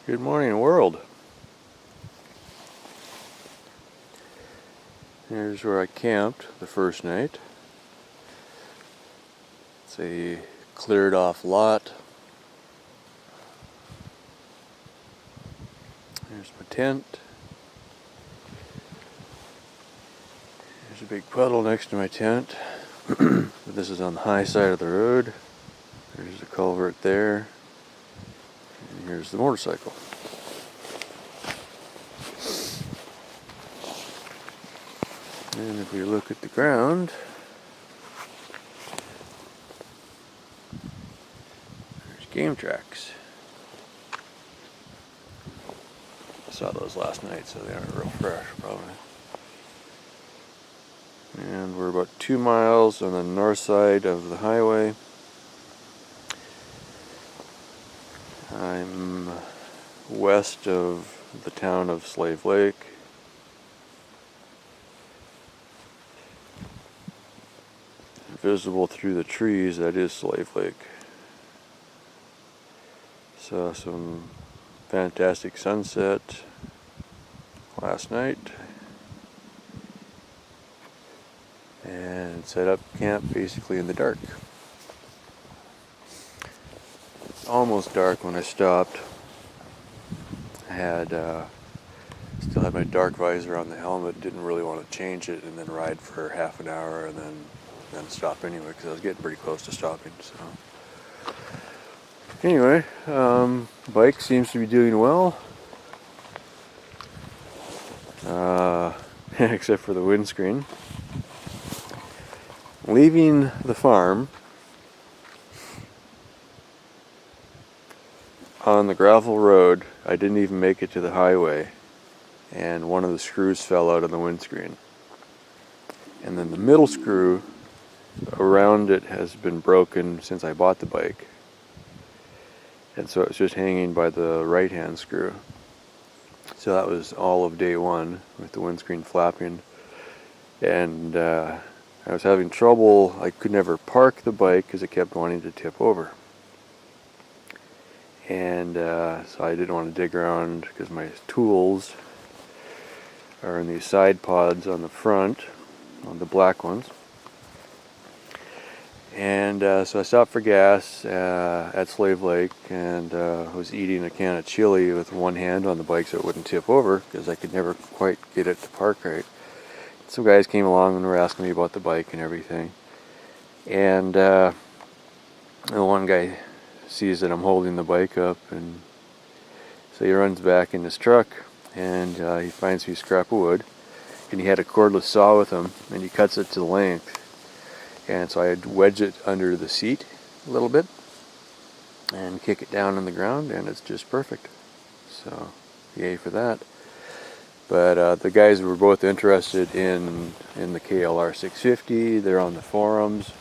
Good morning, world. Here's where I camped the first night. It's a cleared off lot. There's my tent. There's a big puddle next to my tent. But this is on the high side of the road. There's a culvert there. And here's the motorcycle. And if we look at the ground, there's game tracks. I saw those last night, so they aren't real fresh, probably. And we're about 2 miles on the north side of the highway. I'm west of the town of Slave Lake. Visible through the trees, that is Slave Lake. Saw some fantastic sunset last night. And set up camp basically in the dark. Almost dark when I stopped. I had still had my dark visor on the helmet, didn't really want to change it and then ride for half an hour and then stop anyway because I was getting pretty close to stopping. So anyway, bike seems to be doing well, except for the windscreen. Leaving the farm on the gravel road, I didn't even make it to the highway, and one of the screws fell out of the windscreen. And then the middle screw around it has been broken since I bought the bike. And so it's just hanging by the right hand screw. So that was all of day one with the windscreen flapping. And I was having trouble. I could never park the bike because it kept wanting to tip over. And so I didn't want to dig around because my tools are in these side pods on the front, on the black ones. And so I stopped for gas at Slave Lake and was eating a can of chili with one hand on the bike so it wouldn't tip over because I could never quite get it to park right. Some guys came along and were asking me about the bike and everything. And the one guy sees that I'm holding the bike up, and so he runs back in his truck and he finds me a scrap of wood. And he had a cordless saw with him and he cuts it to length. And so I had to wedge it under the seat a little bit and kick it down on the ground, and it's just perfect. So, yay for that. But the guys were both interested in the KLR 650. They're on the forums.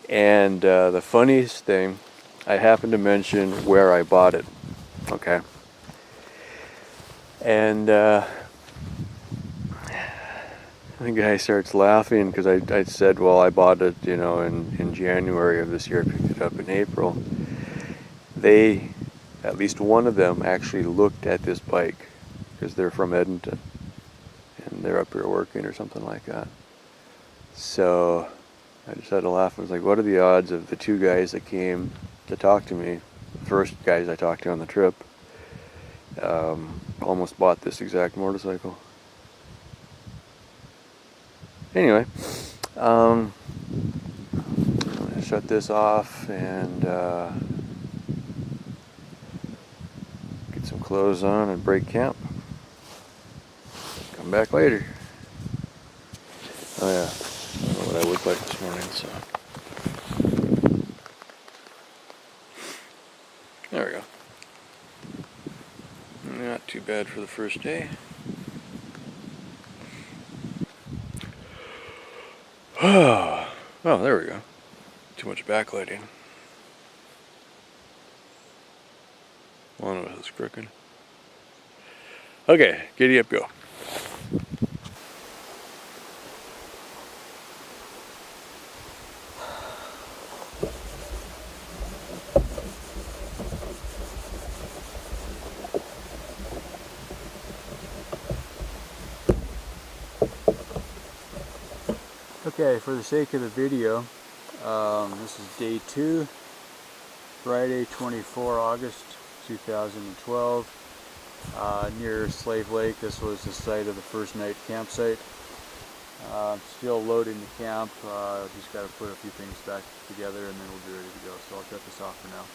And the funniest thing, I happened to mention where I bought it. Okay. And the guy starts laughing because I said, well, I bought it, in January of this year, picked it up in April. They, at least one of them, actually looked at this bike because they're from Edmonton and they're up here working or something like that. So I just had to laugh. I was like, what are the odds of the two guys that came to talk to me, the first guys I talked to on the trip, almost bought this exact motorcycle? Anyway, I'm going to shut this off and get some clothes on and break camp. Come back later. Oh yeah, I don't know what I look like this morning, so. There we go. Not too bad for the first day. Oh, there we go. Too much backlighting. One of us is crooked. Okay, giddy up, go. Okay, for the sake of the video, this is day 2, Friday 24 August 2012, near Slave Lake. This was the site of the first night campsite. Still loading the camp. Just got to put a few things back together and then we'll be ready to go. So I'll shut this off for now.